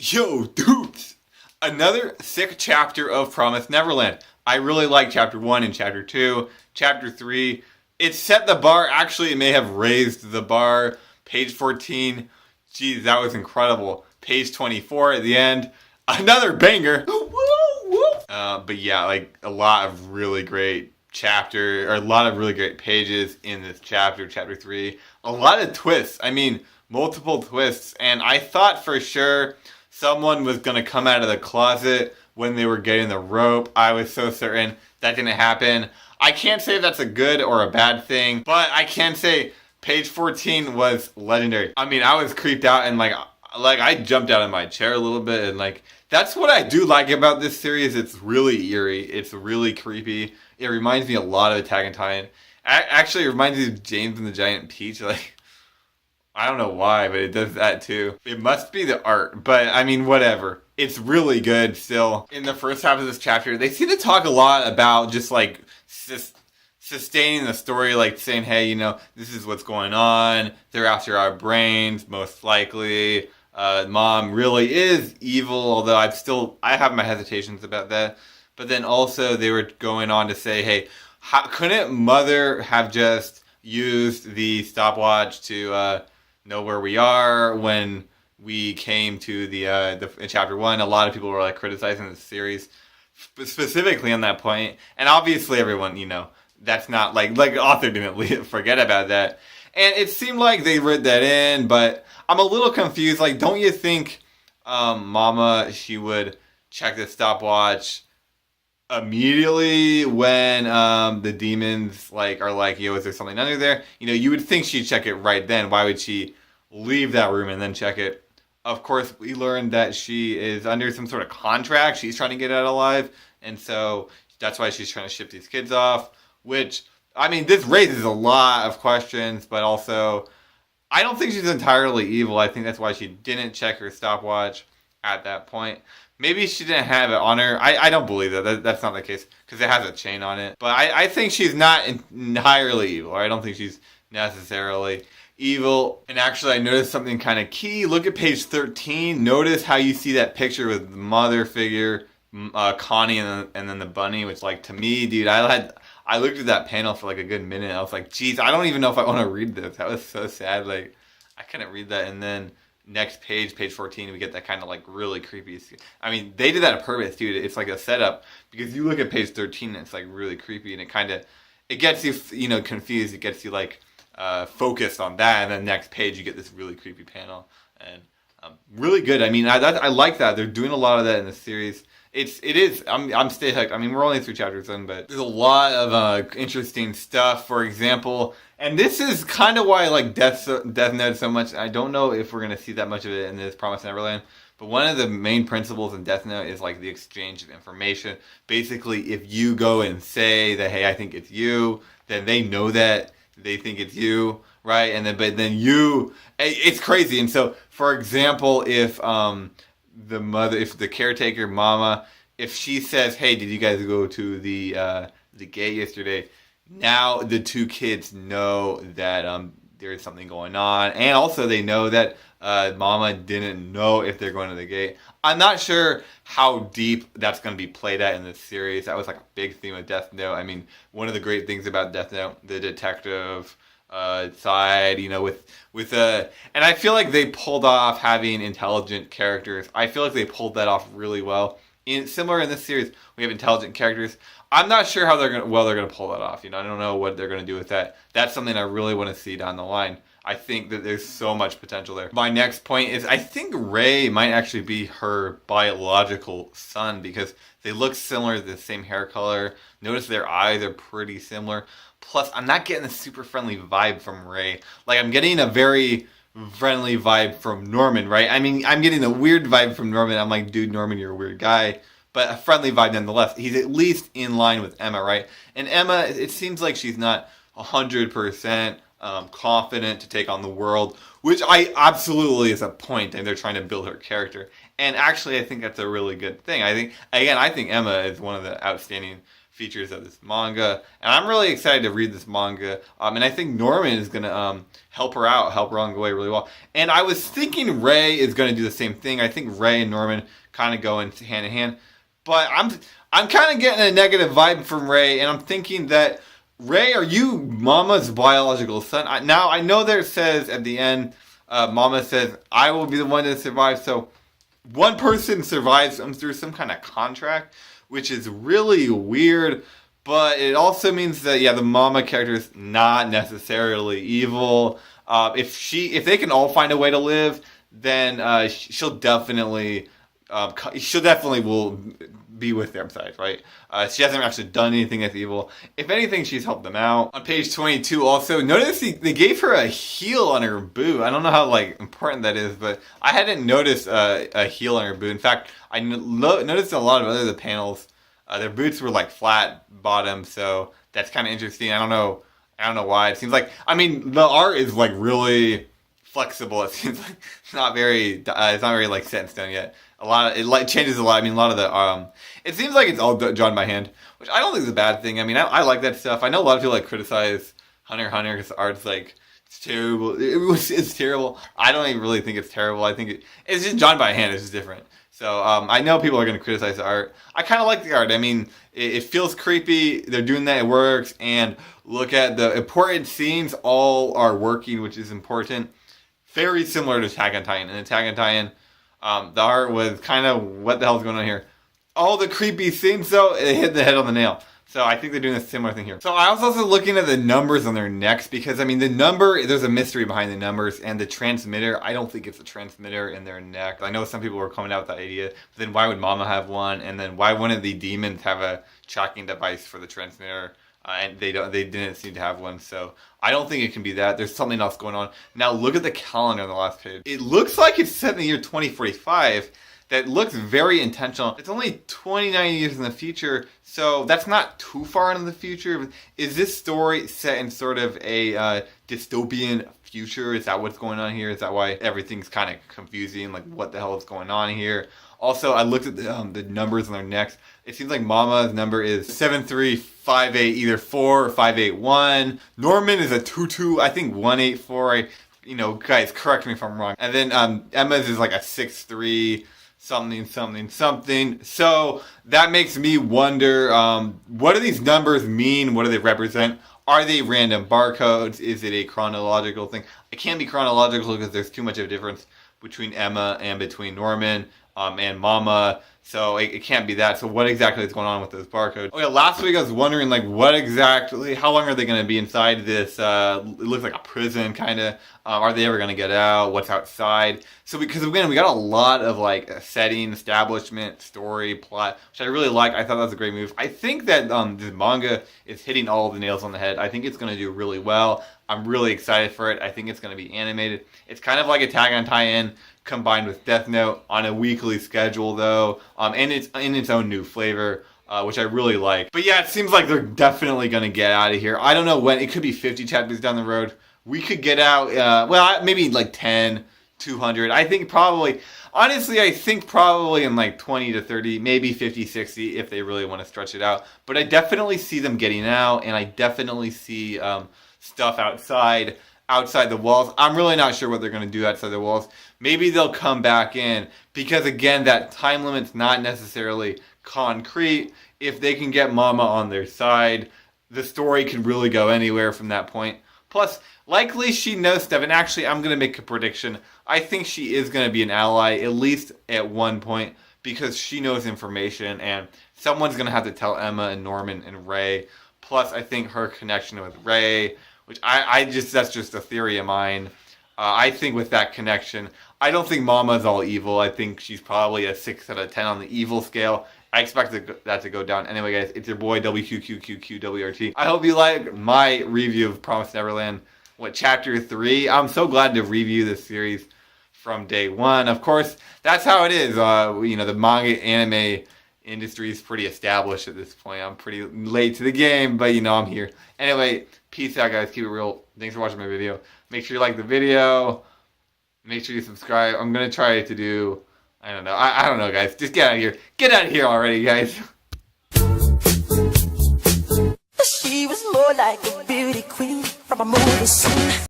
Yo, dudes! Another sick chapter of Promised Neverland. I really like chapter 1 and chapter 2. Chapter 3, it set the bar. Actually, it may have raised the bar. Page 14, geez, that was incredible. Page 24 at the end, another banger. But yeah, like a lot of really great chapter, or a lot of really great pages in this chapter, chapter 3. A lot of twists. I mean, multiple twists. And I thought for sure someone was going to come out of the closet when they were getting the rope. I was so certain that didn't happen. I can't say that's a good or a bad thing, but I can say page 14 was legendary. I mean, I was creeped out and like I jumped out of my chair a little bit, and like that's what I do like about this series. It's really eerie. It's really creepy. It reminds me a lot of Attack on Titan. Actually, it reminds me of James and the Giant Peach. Like, I don't know why, but it does that too. It must be the art, but I mean, whatever. It's really good still. In the first half of this chapter, they seem to talk a lot about just like sustaining the story, like saying, hey, you know, this is what's going on. They're after our brains, most likely. Mom really is evil, although I have my hesitations about that. But then also they were going on to say, hey, couldn't Mother have just used the stopwatch to know where we are when we came to the in chapter 1? A lot of people were like criticizing the series specifically on that point, and obviously everyone, you know, that's not like the author didn't forget about that, and it seemed like they read that in, but I'm a little confused. Like, don't you think Mama, she would check the stopwatch immediately when the demons like are like, yo, is there something under there? You know, you would think she'd check it right then. Why would she leave that room and then check it? Of course, we learned that she is under some sort of contract. She's trying to get out alive, and so that's why she's trying to ship these kids off, which, I mean, this raises a lot of questions, but also I don't think she's entirely evil. I think that's why she didn't check her stopwatch at that point. Maybe she didn't have it on her. I don't believe that. That's not the case, because it has a chain on it. But I think she's not entirely evil. I don't think she's necessarily evil. And actually, I noticed something kind of key. Look at page 13. Notice how you see that picture with the mother figure, Connie, and then the bunny, which, like, to me, dude, I looked at that panel for like a good minute. I was like, geez, I don't even know if I want to read this. That was so sad. Like, I couldn't read that. And then next page 14, we get that kind of like really creepy. I mean, they did that on purpose, dude. It's like a setup, because you look at page 13 and it's like really creepy, and it gets you, you know, confused. It gets you like focused on that, and then next page you get this really creepy panel, and really good. I mean, I like that. They're doing a lot of that in the series. It is. I'm stay hooked. I mean, we're only 3 chapters in, but there's a lot of interesting stuff. For example, and this is kind of why I like Death Note so much. I don't know if we're gonna see that much of it in this Promised Neverland, but one of the main principles in Death Note is like the exchange of information. Basically, if you go and say that, hey, I think it's you, then they know that they think it's you, right? And then, but then it's crazy. And so, for example, if the mother, if the caretaker, Mama, if she says, hey, did you guys go to the gate yesterday? Now the 2 kids know that there's something going on, and also they know that Mama didn't know if they're going to the gate. I'm not sure how deep that's going to be played at in this series. That was like a big theme of Death Note. I mean, one of the great things about Death Note, the detective side, you know, with and I feel like they pulled off having intelligent characters. I feel like they pulled that off really well. Similar in this series, we have intelligent characters. I'm not sure how they're gonna pull that off. You know, I don't know what they're gonna do with that. That's something I really want to see down the line. I think that there's so much potential there. My next point is, I think Ray might actually be her biological son, because they look similar, the same hair color. Notice their eyes are pretty similar. Plus, I'm not getting a super friendly vibe from Ray. Like, I'm getting a very friendly vibe from Norman, right? I mean, I'm getting a weird vibe from Norman. I'm like, dude, Norman, you're a weird guy. But a friendly vibe nonetheless. He's at least in line with Emma, right? And Emma, it seems like she's not 100% confident to take on the world, which I absolutely is a point, and they're trying to build her character. And actually, I think that's a really good thing. I think Emma is one of the outstanding features of this manga, and I'm really excited to read this manga. And I think Norman is gonna help her along the way really well. And I was thinking Ray is gonna do the same thing. I think Ray and Norman kind of go hand in hand, but I'm kind of getting a negative vibe from Ray, and I'm thinking that Ray, are you Mama's biological son? I know there says at the end, Mama says I will be the one to survive. So one person survives through some kind of contract, which is really weird, but it also means that, yeah, the Mama character is not necessarily evil. If they can all find a way to live, then she'll definitely will be with their side, right? She hasn't actually done anything that's evil. If anything, she's helped them out. On page 22, also, notice they gave her a heel on her boot. I don't know how important that is, but I hadn't noticed a heel on her boot. In fact, I noticed a lot of the panels, their boots were flat bottom, so that's kind of interesting. I don't know why. It seems like, the art is really flexible. It seems like it's not very set in stone yet. It changes a lot. A lot of the it seems like it's all drawn by hand, which I don't think is a bad thing. I like that stuff. I know a lot of people criticize Hunter x Hunter because the art's it's terrible. It's terrible. I don't even really think it's terrible. I think it's just drawn by hand. It's just different. So I know people are going to criticize the art. I kind of like the art. It feels creepy. They're doing that. It works. And look at the important scenes. All are working, which is important. Very similar to Attack on Titan. In Attack on Titan, the art was kind of, what the hell's going on here? All the creepy scenes, though, it hit the head on the nail. So I think they're doing a similar thing here. So I was also looking at the numbers on their necks, because, the number, there's a mystery behind the numbers, and the transmitter, I don't think it's a transmitter in their neck. I know some people were coming out with that idea, but then why would Mama have one? And then why wouldn't the demons have a tracking device for the transmitter? And they didn't seem to have one, so I don't think it can be that. There's something else going on. Now look at the calendar on the last page. It looks like it's set in the year 2045. That looks very intentional. It's only 29 years in the future, so that's not too far into the future. Is this story set in sort of a dystopian future? Is that what's going on here? Is that why everything's kind of confusing? What the hell is going on here? Also, I looked at the numbers on their necks. It seems like Mama's number is 7358, either 4 or 581. Norman is a 22, I think 184. Guys, correct me if I'm wrong. And then Emma's is a 63. Something. So that makes me wonder, what do these numbers mean? What do they represent? Are they random barcodes? Is it a chronological thing? It can't be chronological because there's too much of a difference between Emma and between Norman and Mama. So it can't be that. So what exactly is going on with those barcodes? Oh yeah, last week I was wondering how long are they going to be inside this, it looks like a prison kind of. Are they ever going to get out? What's outside? So because again, we got a lot of setting, establishment, story, plot, which I really like. I thought that was a great move. I think that this manga is hitting all the nails on the head. I think it's going to do really well. I'm really excited for it. I think it's going to be animated. It's kind of like Attack on Titan combined with Death Note on a weekly schedule though, and it's in its own new flavor, which I really like. But yeah, it seems like they're definitely going to get out of here. I don't know when. It could be 50 chapters down the road. We could get out, maybe 10, 200. I think probably, honestly, in 20 to 30, maybe 50, 60 if they really want to stretch it out. But I definitely see them getting out, and I definitely see stuff outside the walls. I'm really not sure what they're going to do outside the walls. Maybe they'll come back in, because again, that time limit's not necessarily concrete. If they can get Mama on their side, the story can really go anywhere from that point. Plus, likely she knows stuff, and actually I'm going to make a prediction. I think she is going to be an ally, at least at one point, because she knows information, and someone's going to have to tell Emma and Norman and Ray. Plus, I think her connection with Ray, which that's just a theory of mine. I think with that connection, I don't think Mama's all evil. I think she's probably a 6 out of 10 on the evil scale. I expect that to go down. Anyway, guys, it's your boy WQQQQWRT. I hope you like my review of Promised Neverland. Chapter 3. I'm so glad to review this series from day one. Of course, that's how it is. The manga anime industry is pretty established at this point. I'm pretty late to the game, but I'm here. Anyway, peace out, guys. Keep it real. Thanks for watching my video. Make sure you like the video. Make sure you subscribe. I'm going to try to do, I don't know. I don't know, guys. Just get out of here. Get out of here already, guys. like a beauty queen from a movie scene.